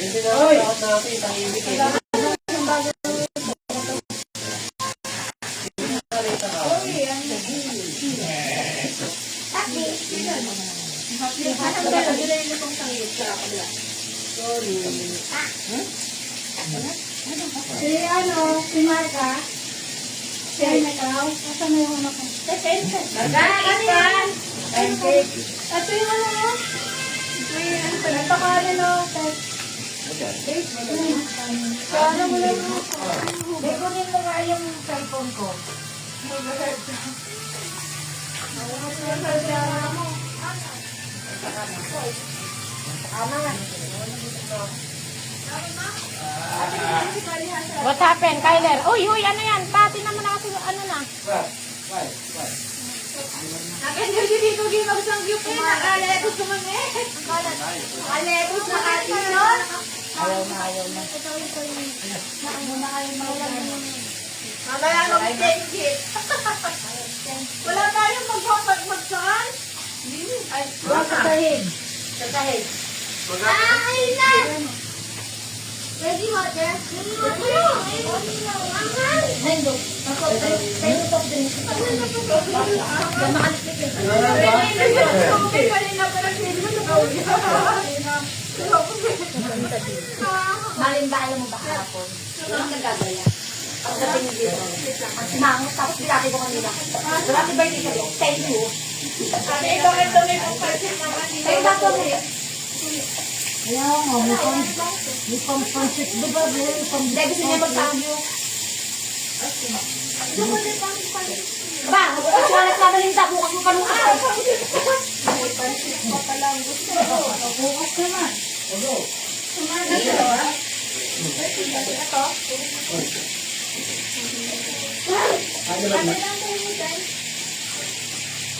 Yung tinatawag natin, tahimik eh. Si si Marga. Si Nakaw. Asa na yung anak ko? Marga, ito yung ano mo? Nagpakalan o. Kaya mo lang mo. Bikunin mo nga yung cellphone ko. What happened, Kyler? Uy, ano yan? Pati naman na kasi ano na. Akin kasi dito ginag sang gyud ko nakaletos naman eh. Nakaletos na atin nun. Ayaw na. Mamaya mag-tengkit. Wala tayong magsaan. Ay, Kasahig. ay na! Ready, water? Nendo. Malimba, alam mo ba kahapon? Walang nagagaya. Pagdating dito, ang simangot, tapos bilaki ko kanila. Happy birthday sa'yo. Thank you. Thank you. Ayaw nga, may pang-pansit. Di ba? Hindi, gusto niya magpangyo. Ba, magkakalat ka na rin sa bukas mo panukas. May pansit pa pala ang gusto. Bukas naman. Ano ba na?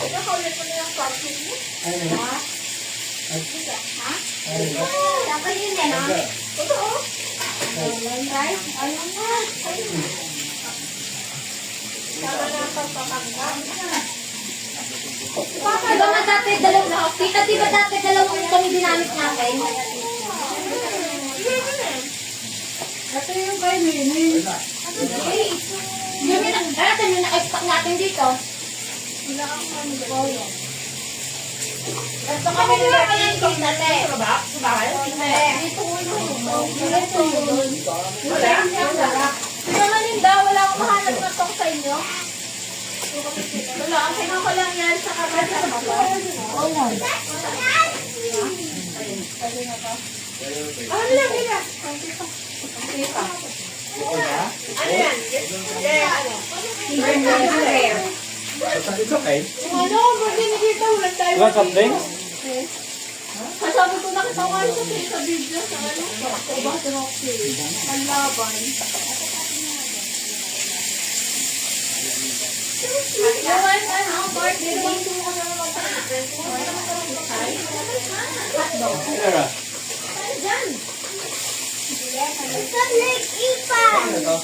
Nakaulit mo na yung pansit mo? Dapat yun yan, ha? Totoo? Rice? Ayun na. Tama na ang pagpapagdam. Diba nga dati dalawang, di ba dati dalawang kami dinamit natin? Ito yung kay Nini. Yun yung na-expect natin dito. Wala ang ano ko yun. Ito kami nilagay dito natin. Sa bakal? Dito ko yun. Dito yun. Di ba Malinda, wala akong mahanap na tong sa inyo? Wala, ang kinuha ko lang yan sa kamay sa mga. Ano lang nila? Ano yan? Ano? It's okay. Ano? Ba't nakikita? Wala tayo. You want something? Sabi ko nakitawa sa video sa ano? Sa Basta Roxy. Ang laban. Yung ano, birthday mo ko na magpapit. Sarah. Diyan. Sa Lake Ipan. Ano to?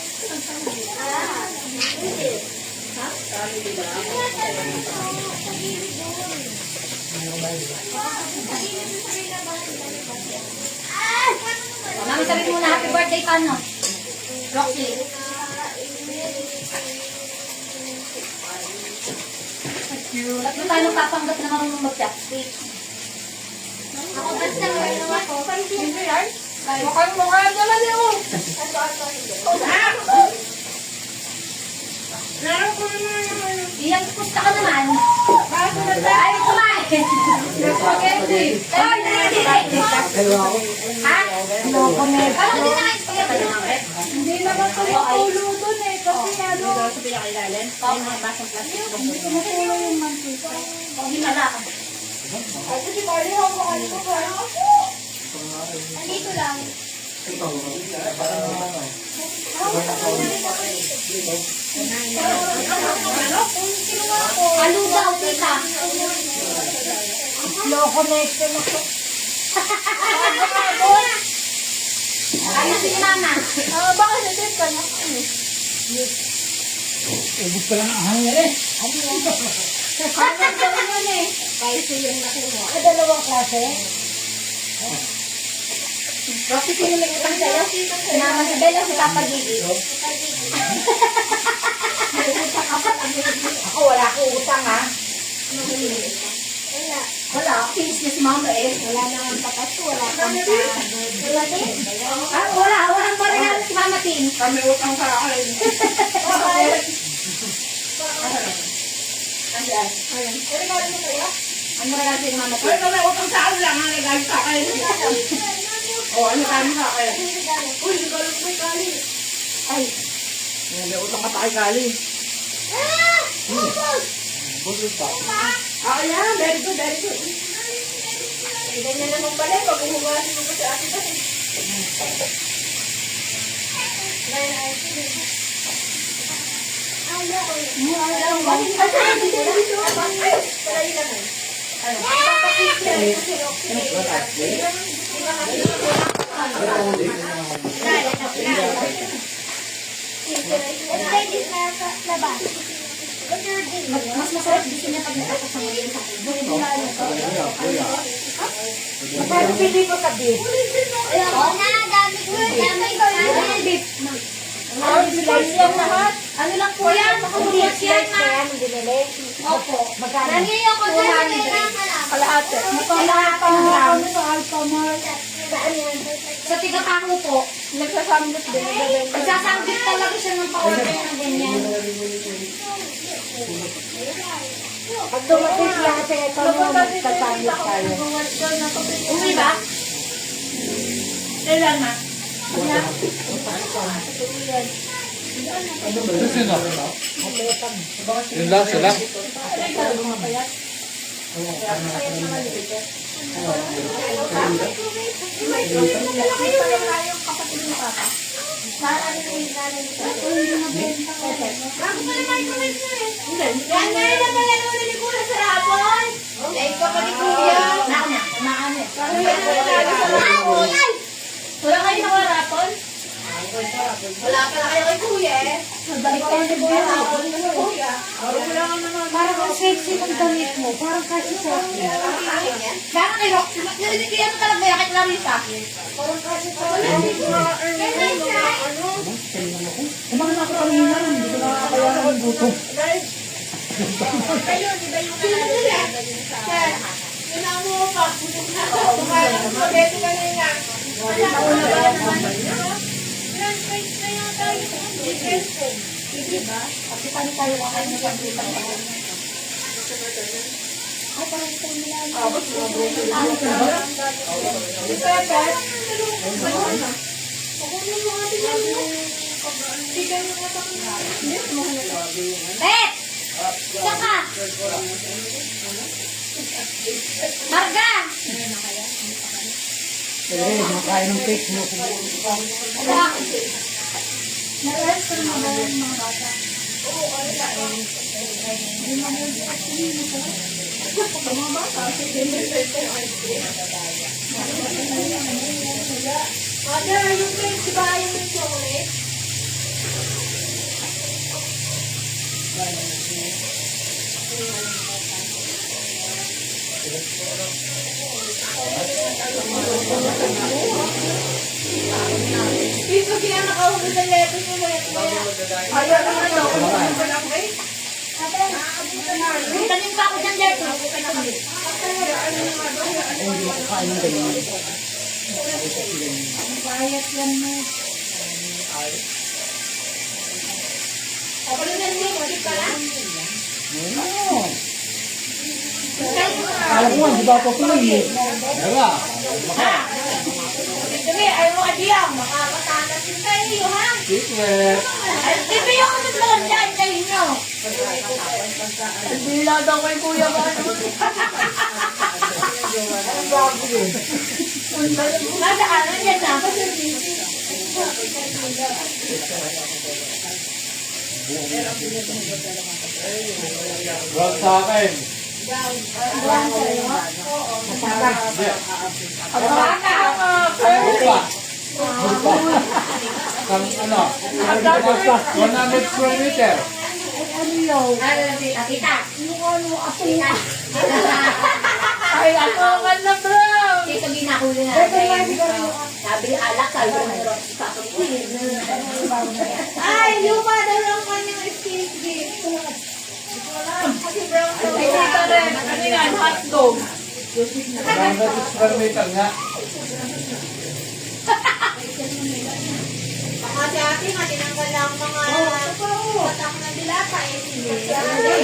Mami, sabihin mo na happy birthday ka, no? Roxy. Tatlo tayo nagpapanggap na marunong mag-chopstick. Ako basta meron ako. Sino yan? Mukhang naman yun. Meron ko naman. Iyang pusta ka naman. Bago na tayo. Ay, kumain. Spaghetti. Ay, hindi. Ha? Parang hindi na spaghetti. Hindi naman tumutulo dun eh. Kasi ano. Sa pinakailalim? Oo, may basang plastic. Hindi tumutulo yung mantika. Hindi na lang. Ay, kasi bali ako. Ano ko ba? Nandito lang. Ano daw, tita? Slow connection ako. Ano si mama? Baka natin ka na. Ubus pa lang ang hangin eh. Hanggang ka naman eh. Kahit yung nakuha. Dalawang klase? Rocky, sino may utang sa'yo? Mama si Bella, si Papa Gigi. Ako, wala akong utang, ha? Wala, finish na si Mama eh. Wala naman patas, wala kang wala din. Ah, walang regalo si Mama Tin. Kami utang sa akin. Ayan. Regalo mo kayo? Ano regalo si Mama Tin? Ay, kami utang sa akin lang. Ang regalo sa akin. Oo, ano kami sa akin? Uy, regalo ko may kali. Ay. May utang ka pa kay Kali. Busog pa. Ah, yan. Very good, very good. Ganyan naman pala, pag umuwasin mo sa atin kasi. Mas masarap gusto niya pag nakakasama yun sa akin. Magkano pili ko sa beef? Beef. Slice lang lahat. Ano lang po yan? Slice yan. Binili. Opo. Magkano? Kalahati. Kalahati ng round. Sa tiga-pako po, nagsasamgot din. Nagsasamgot talaga siya ng pa-order ng ganyan. Pag dumating siya kasi ito mo magsasamgot tayo. Uwi ba? Kailan na? Sino? Yun lang sila. Yan na rin ang pala ni Kuya sa rapon. Dahil ka pa ni Kuya. Maano. Yan na rin sa rapon. Wala kayo nakarapon? Wala pala kayo kay Kuya eh. Nagbalik tayo ni Kuya hapon. Kuya. Wala ka naman. Parang ang sexy ng damit mo. Parang kasi sa akin. Parang kay Rock. Kaya mo talaga yakit lang yung sa akin. Parang kasi sa akin. Kumang na ako kanina rin. Hindi ko nakakaya ng buto. Kayo, di ba yung sir, yun mo pa. Tumalang mo, beto ka nila. Wala ko na ba naman? Translate na yan tayo. Diba? Kasi paano tayo kakain na sa kita pa. Ay, parang ito yung nilalang. Ano ka ba? Bet! Saka! Marga! Makain ng cake mo. Wala. Na-rest na ba yung mga bata? Mother, yung cake, di ba ayaw yung chocolate? Dito kaya nakahuli sa leto yung mga kaya. Ayaw naman ako. Tanim pa ako dyan, Derek. Hindi makakain ng ganyan. Bayat yan mo. Ako lang yung cake pala. Oo. Alam mo, di ba ako tuloy eh? Diba? Sabi, ayaw mo kadiyang. Makakatakas yung tayo, ha? Secret. Ay, bibigyan ko sa dyan sa inyo. Bila daw kay Kuya ba? Ang bago yun. Nasaan? Nandiyan na. Wag sa akin. Hindi. Baka Buka. Buka. Ang ano? 100 square meter. Ano yun? Kita. Yung ano, apoy na. Ay, ako man na brown. Tito ginahuli natin. Sabi alak, sabi ko meron. Ay, luma daw lang kanyang escape gift. Kasi brown daw. Ay, tita rin. Ano yan? Hotdog. Hanggang sa square meter nga. Baka si ate, matinanggal lang mga patak na dilata eh. Hindi.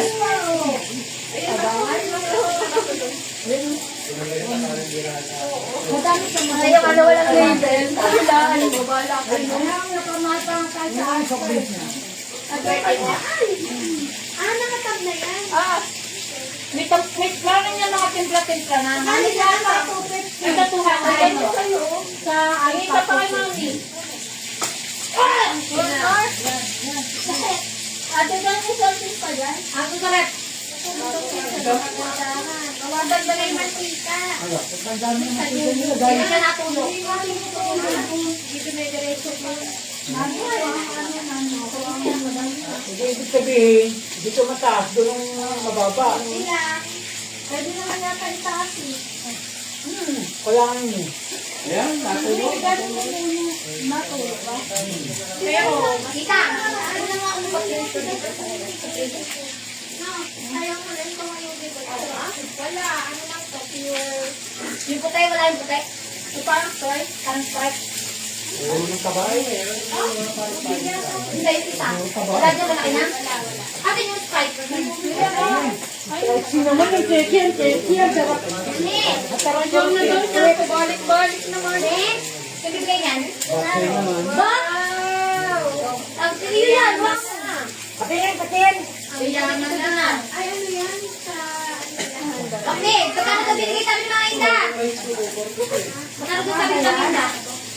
Madami sa mga. Ayaw, ano walang label. Wala, ano mo, bala ko. Nakamatang ka sa aso. Nakatab na yan. May plano niya mga timpla-timpla na. Ano yan? May tatuhan na yan sa ay pa kay mami. Ate, doon may salting pa dyan? Ako sarap. Kawagan ba na yung mantika? Hindi ka natulog. Dito may diretso po. Hindi ibig sabihin, dito mataas, doon ang mababa. Sila. Pwede naman yata itaas eh. Kaya nga yun. Ayan, natulog. Matulog ba? Pero, kita. Ano na nga ang mag-diretso dito sa ayaw mo rin ito ngayon dito. Wala. Ano lang to? Pure. Yung puti, wala yung puti. Yung parang strike. Parang strike. Ulo ng kabay. Hindi yung isa. Wala dyan, malaki na. Ate yung strike. Sino naman yung check-in? Check-in, sarap. Hindi. Yung nandun siya. Balik-balik naman. Hindi. Sige ganyan. Ba? Ang siriyo yan. Wag na. Patingin, patingin. Kailangan na. Ay, ano yan? Sa Okay, magkano ka binigay sabi ng mga inda? Magkano ka sabi ng mga inda?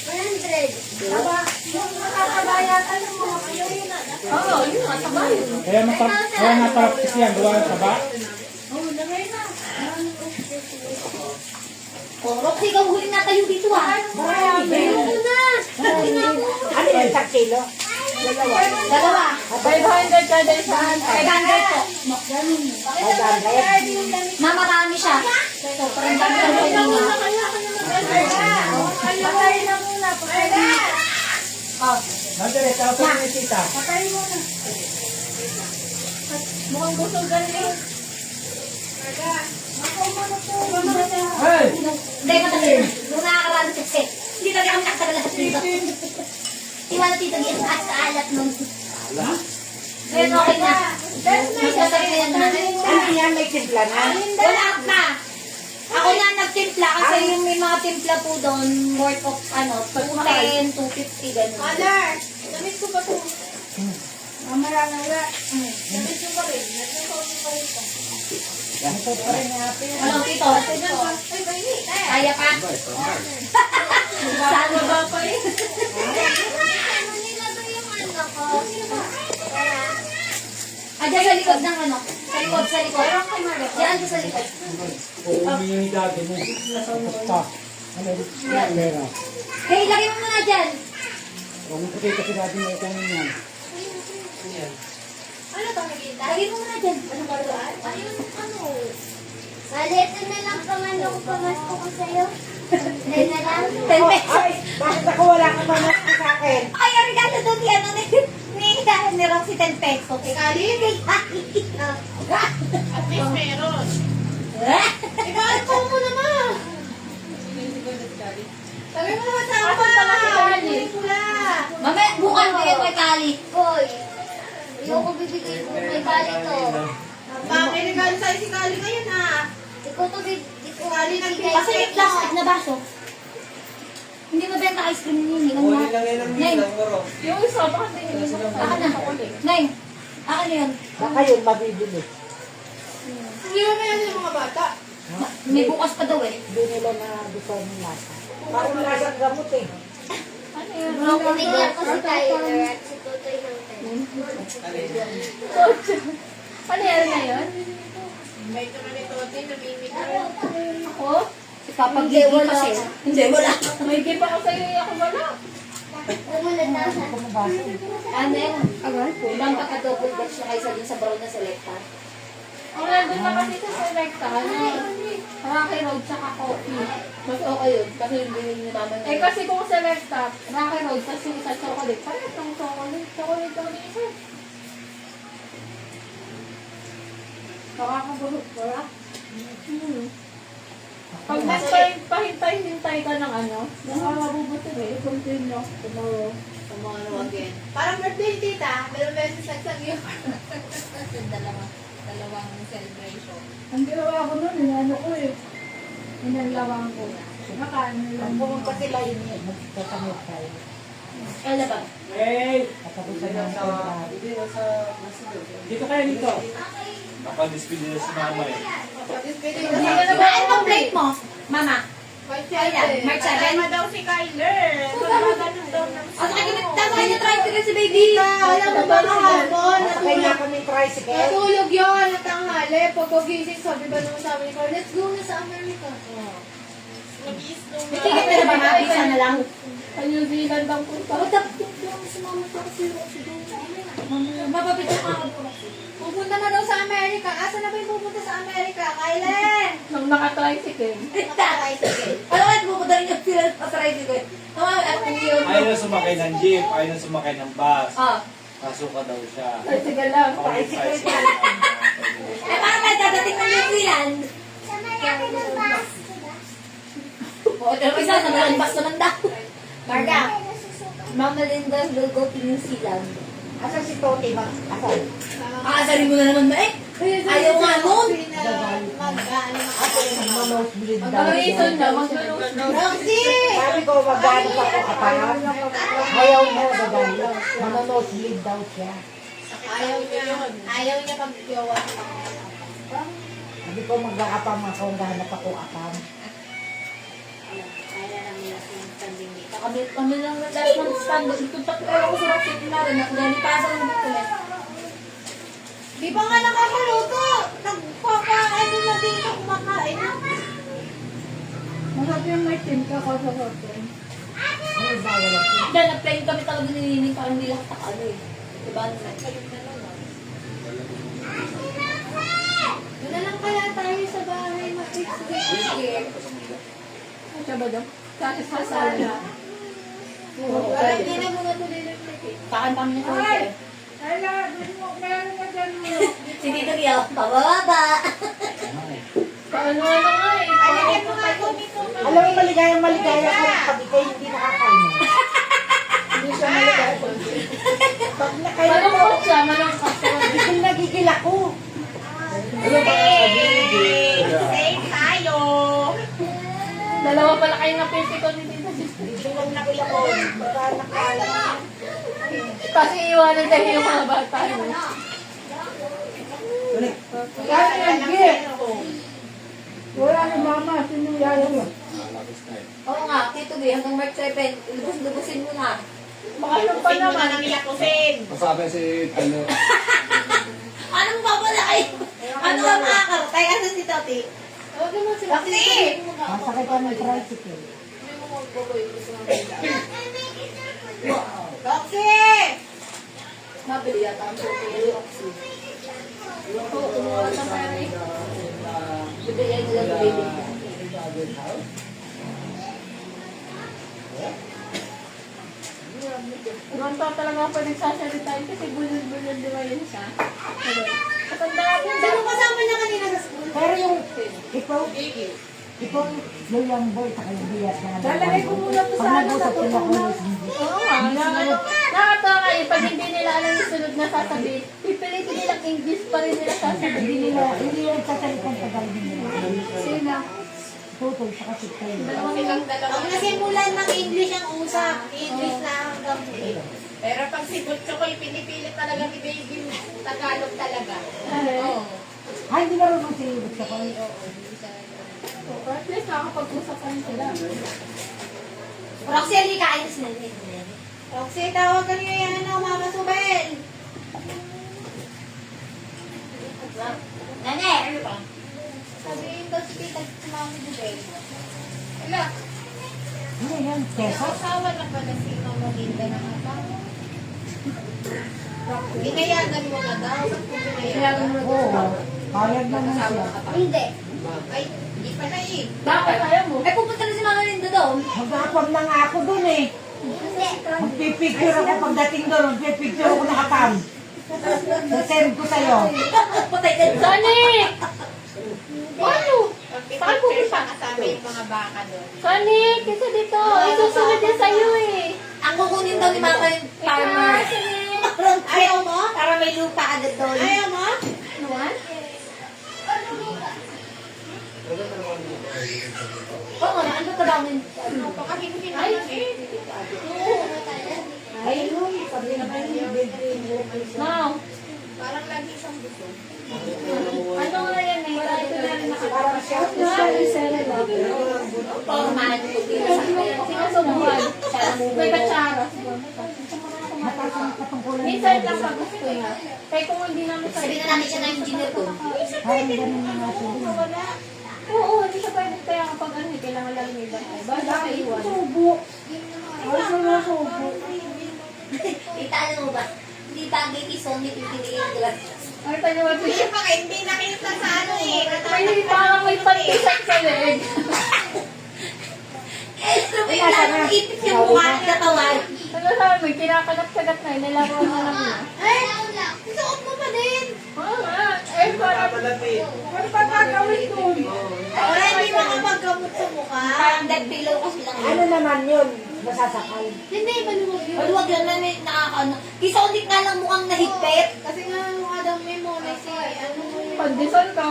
100. Taba. Yung nakakabayan, alam mo, ayaw yun na. Oo, yun nga, sabay. Kaya naparapis yan, gawa ng taba. Oo, lagay na. Oh, Roxy, ikaw huling na tayo dito ah. Ayoko na. Ano yung 1 kilo? Dalawa. 500 ka din saan? 500 po. Marami siya. So, parang dami ng pininga. Patay na muna. Patay na. Oh, Madre, tapos yung tita. Patay mo na. Mukhang gusto galing. Ako mo na po. Hey! hindi ko talaga. Nung nakakaroon sa set. Hindi talaga kami nakatagal lahat dito. Iwan na tito Gian at kaalat nun. Ngayon okay na. Magsasabi na yan na. Ano yan, may timpla na? Wala pa. Ako na nagtimpla kasi yung may mga timpla po doon worth of 210, 250 ganun. Mother, damit ko ba ito? Mamaya na wala. Damit ko pa rin. Nagkakausap pa rin ko. Ito pa rin yung ate. Ano dito? Ay, baini. Kaya pa. Saan ba pa eh? Ano nila ba yung ano ko? Diyan sa likod ng ano. Sa likod, sa likod. Diyan sa likod. Oo, yung dati mo. Basta. Ano, pera. Hey, lagay mo muna dyan. Huwag mo kasi kasi dati mo ito yan. Ano ba nakita? Lagay mo muna dyan. Ano ba doon? Ayun, ano? Malito na lang pamano ko pamasko ko sa'yo. Dahil na lang. 10 pesos. Ay, bakit ako wala kang mamasko sa akin? Ay, ang regalo doon yan. Ni Roxy 10 pesos. Kali? At least meron. Ikaw, ano mo naman? Sabi mo naman sa apa. Hindi pula. Mamaya, bukan mo yan kay Kali. Hoy. Ayoko bibigay ko kay Kali to. May regalo sa'yo si Kali ngayon ha. Ikaw to bibigay ko. Kali nagbibigay Pasayot lang na baso. Hindi mabenta ice cream yun. Neng. Yung isa, bakit hindi mo Akin na. Neng. Akin na yan. Baka yun, mabibili. Hindi mo yan yung mga bata. May bukas pa daw eh. Hindi nila na gusto ng lasa. Parang lasang gamot eh. Bumigyan ko si Tyler at si Tutoy ng Ano yan na yun? May naman ito, namimik na. Ako? Si Papa Gigi kasi. Hindi, wala. May gift ako sa'yo, ako wala. Tumulat na sa Ano yan? Ibang pagka-double dash na kaysa dun sa brown na selecta. Ang nandun na kasi sa Selecta, Rocky Road tsaka coffee. Mas okay yun, kasi yung bilhin ni mama na. Eh kasi kung Selecta, Rocky Road, tapos yung isa chocolate, parang itong chocolate, chocolate daw ni isa. Nakakabulot, wala? Pag pahintay-hintay ka ng ano, nakakabubutin eh, continue tomorrow. Tomorrow again. Parang birthday ni tita, dalawang beses nagsag yun. Dalawang celebration. Ang ginawa ko nun, inano ko eh. Inalawang ko. Nakaano lang. Pumunta sila yun yun, magkakamit tayo. Ano ba? Hey! Katapusan ng pagkakas. Hindi, nasa Dito kayo dito. Nakadispili na si mama eh. Hindi ka na ba? Ano bang plate mo? Mama? March Ayan, March 7. Kasama daw si Kyler. Ganun daw ng Ang sakit tama niya tricycle si baby. Alam mo ba kahapon? Sakay na kami tricycle. Natulog yun, natanghali. Pagkagising, sabi ba naman sabi ni Carl, let's go na sa America. Mag-i-snow na. Ticket na ba ma? Isa na lang. Sa New Zealand ang punta. Bakit dapat yung si mama sa kasi mapapit yung mga Pupunta na daw sa America. Asa na ba yung pupunta sa America? Kyler! Nang naka-tricycle. Ano kayo pupunta rin yung sila sa tricycle? Tama, at kung yun. Ayaw na sumakay ng jeep, ayaw na sumakay ng bus. Ah. Kasuka daw siya. Tricycle lang. Tricycle. Eh, parang may dadating ng New Zealand. Sabay natin ng bus. Oo, pero isa, naglalabas naman daw. Marga, Ay, nasusuka. Mama Linda will go to New Zealand. Asan si Toti? Asan? Aasarin mo na naman ba eh? Ayaw nga nun. Ako yung manosbleed daw. Ang reason niya, mag-lose. Roxy! Sabi ko, magano pa ko kapayan. Ayaw mo, bagay. Manosbleed daw siya. Ayaw niya yun. Ayaw niya pag-jowa. Sabi ko, mag-aapam ako, gahanap ako apam. Kaya lang nila sinastanding dito. Kami lang na lahat ng stand. Ito pa ko sa Roxy na rin. Nalipasa lang dito eh. Di ba nga nakakaluto? Nagpapa-ano na dito kumakain. Masarap yung may team ka sa hotel. Ano ba, wala ko. Diyan, nag-plane kami talaga nilinig para hindi lahat ano eh. Diba? Doon na lang kaya tayo sa bahay mag-fix next year. Siya ba daw? Sa sala. Parang hindi na muna tuloy ng Kakanta kami niya sa hotel. Ayla, meron ka dyan mo. Si Tito Gil, pababa. Paano na nga eh. Alagyan mo nga ito dito. Alam mo, maligaya ko pag ikaw hindi nakakain. Hindi siya maligay. Pag nakain mo, Malungkot siya, malungkot siya. nagigil ako. Same tayo. Dalawa pala kayo na physical ni Tita Sister. Dito lang nakila ko. Baka nakain. Kasi iwanan dahil yung mga bata. Kaya nag-gi. Wala ni mama, sino yung yaya mo? Oo nga, Tito Gil, hanggang March 7, lubusin mo na. Makainom pa naman. Nang ilakusin. Masabi si ano, Ano mo babala kayo? Ano ba makakaratay? Ano si Toti? Huwag naman sila. Roxy! Masakay ka ng tricycle. Roxy! Mabili yata ang Toti ni Roxy. Oo, kumuha sa pera eh. Bigyan nila ng baby. Ganito talaga ako nagsasalita kasi bulol-bulol di ba yun siya? Katanda ako. Sino kasama niya kanina sa school? Pero yung, ikaw, yung young boy, saka yung biyas na Lalagay ko muna to sa ano, sa tutunan. Oo nga, nakatawa kayo. Pag hindi nila alam yung sunod na sasabihin, pipilitin nilang English pa rin nila sasabihin nila. Hindi yung sasalitang Tagalog nila. Sino? Tutol, saka si Taylor. Ang nasimulan ng English ang usap. English na hanggang huli. Pero pag si Butcho ko'y pinipilit talaga ni Baby, Tagalog talaga. Oo. Ay, hindi marunong si Ibig sa kanya. At least nakakapag-usap pa rin sila. Roxy, hindi kain sila. Roxy, tawagan niyo yan ano, Mama Subel. Nane, ano pa? Sabihin daw si Tita si Mama Subel. Wala, Ano yan? Tesa? asawa na pala si Mama Linda ng asawa. Binayagan mo na daw. Ba't mo binayagan? Kaya Oo. Payag naman siya. Hindi. Ay, hindi pa na eh. Bakit ayaw mo? Ay, pupunta na si Mama Linda doon. Mag-aapag na nga ako dun eh. Hindi. Magpipicture ako pagdating doon. Magpipicture ako nakakam. Sasend ko sa'yo. Patay ka doon. Sonic! Ano? Saan pupunta? Kasama yung mga baka doon. Sonic! Isa dito! Isusunod din sa'yo eh! Ang kukunin daw ni Mama yung farmer. Ayaw mo? Para may lupa agad doon. Ayaw mo? Naman? Oo nga, ano ka daw? Pakakikutin na lang eh. Ay, sabi naman yung Now, Parang lagi siyang gusto. ano nga yan eh? Ito na rin parang siya. Oo, man. Sinusubuhan. May katsara. Mataas ang katungkulan. Minsan lang sa gusto niya. Kaya kung hindi namin sa... Sabihin na natin siya na engineer ko. Parang ganun na nga siya. Oo, hindi siya pwede. Kaya kapag ano, kailangan lang may bagay. Basta iwan. Subo. Ay, sa subo. Tita, ano mo ba? Hindi bagay kay Sony, pipiliin ko lang. Ay, tayo mo Hindi pa hindi nakita sa ano eh. May parang may pantisan sa leeg. Uy, lang, ipit yung mukha at katawan. Ano sabi, kinakagat-kagat na, nilaro na lang na. Ay, suot mo pa din. Oo nga, eh parang... Ano pa gagawin doon? Para hindi makapaggamot sa mukha. Parang dead pillow kasi lang Ano yun. naman yun? Masasakal. Hindi, maluwag yun. Maluwag yun na may nakakaano. Kay Sony nga lang mukhang nahigpit. Kasi nga yung Adam Memo na si ano Pandisan ka.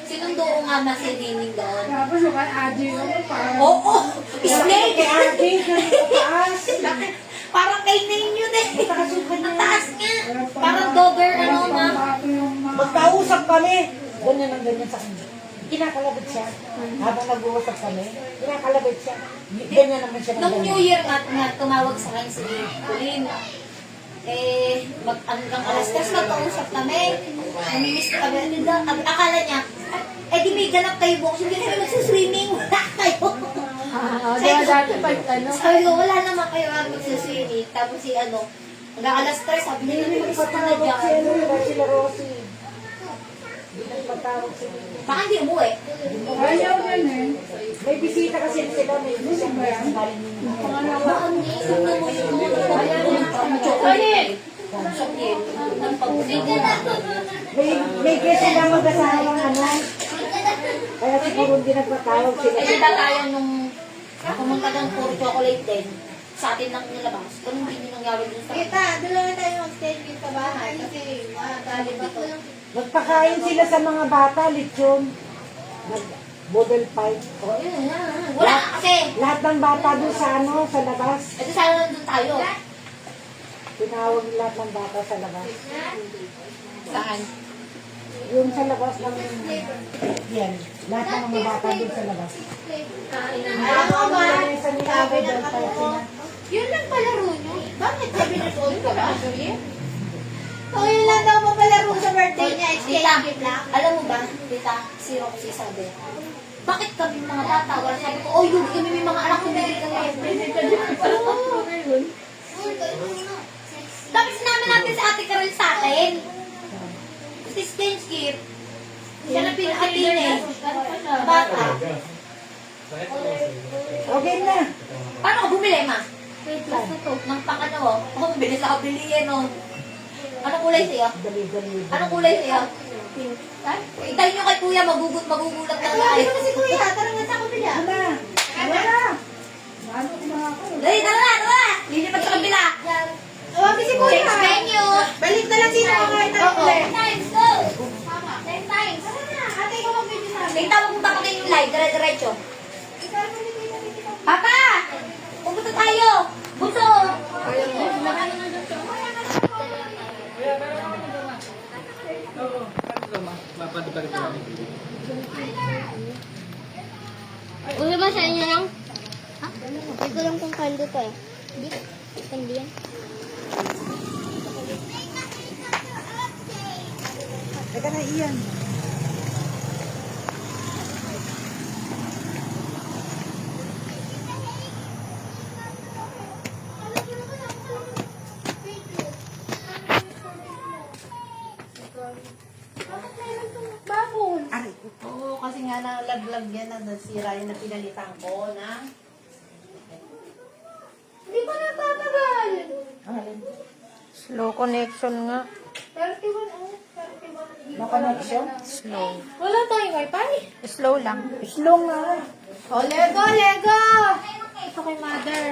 Sinundo ko nga na si Nining doon. Tapos yung Adi yun, parang... Oo! Snake! Kay Arjay, taas. Parang kay Ning yun eh. Ang taas nga. Parang dogger ano nga. Magkausap kami. Ganyan ang ganyan sa kanya. Kinakalabit siya. Habang nag-uusap kami, kinakalabit siya. Ganyan naman siya ng Nung New ganyan. Year nga tumawag sa akin si Pauline. Eh, hanggang alas 3 magkausap kami. Namimiss ko kami. Akala niya, eh di may ganap kayo bukas. Hindi kami magsuswimming. Wala kayo. Kaya dati pag ano... Sabi ko, wala naman kayo magsuswimming. Tapos si ano, hanggang alas 3, sabi niya, Hindi mag-isip na nagpatawag si dyan. ano, sila Rosie. Hindi nagpatawag sila. Baka hindi umuwi. Ayaw yan eh. May bisita kasi sila, may bisita galing nila. Baka hindi, sundo mo yung mga Ayan ano, yan. chocolate. Chocolate. Ng pag-ulit. May kasi lang mag-asawang ano. Kaya siguro hindi nagpatawag sila. Ay, diba tayo nung pumunta ng puro chocolate din, sa atin lang nilabas. Ganun din yung nangyari dun sa... Kita, dalawa tayo mag-stay dito sa bahay kasi tali ba to? Nagpakain sila sa mga bata, lechon. Nag-model pipe. Oh, yun, yan. Wala kasi. Lahat ng bata doon sa ano, sa labas. Ito sana nandun tayo. Tinawag lahat ng bata sa labas. Saan? Yung sa labas ng... Yan. Lahat ng mga bata doon sa labas. Ako ba? Sa nila, model pipe sila. Yun lang palaro nyo. Bakit 7 years old ka ba? So, yun lang daw po palaro sa birthday niya. Tita, Exchange lang. alam mo ba, tita, si Roxy sabi, bakit kami mga bata? Wala sabi ko, oh, yung kami may mga anak ko bigil kami. Tapos sinabi natin sa ate Carol sa atin. Si exchange gift. Siya na pinakatin eh. Bata. Okay na. Paano ka bumili, ma? Wait, plus na to. Nang pang ano, oh, bilis ako bilihin, oh. Anong kulay sa'yo? Dali-dali. Anong kulay sa'yo? Pink. Itayin nyo kay kuya, magugulat na Sabi tayo. ko na si Kuya, tara nga sa kabila. Wala. Wala. Dali, tara na! Lilipat sa kabila. Tawagin si Kuya. Change menu. Balik na lang sino kahit ang Oo. ulit. 10 times, go! 10 times. Tara na, ate ko mag-video sa amin. May tawag mo ba kayo yung live? Dire-diretso. Papa! Pupunta tayo! Buto! Ulo ba sa inyo lang? Ha? Ito lang kung kando to eh. Hindi? Hindi yan. Teka na, Ian. nalaglag yan na nasira yung na pinalitan ko na. Hindi pa nagtatagal. Slow connection nga. 31 oh. 31. No connection? Slow. Wala tayong wifi. Slow lang. Slow nga. Oh, Lego, Lego! Ito kay mother.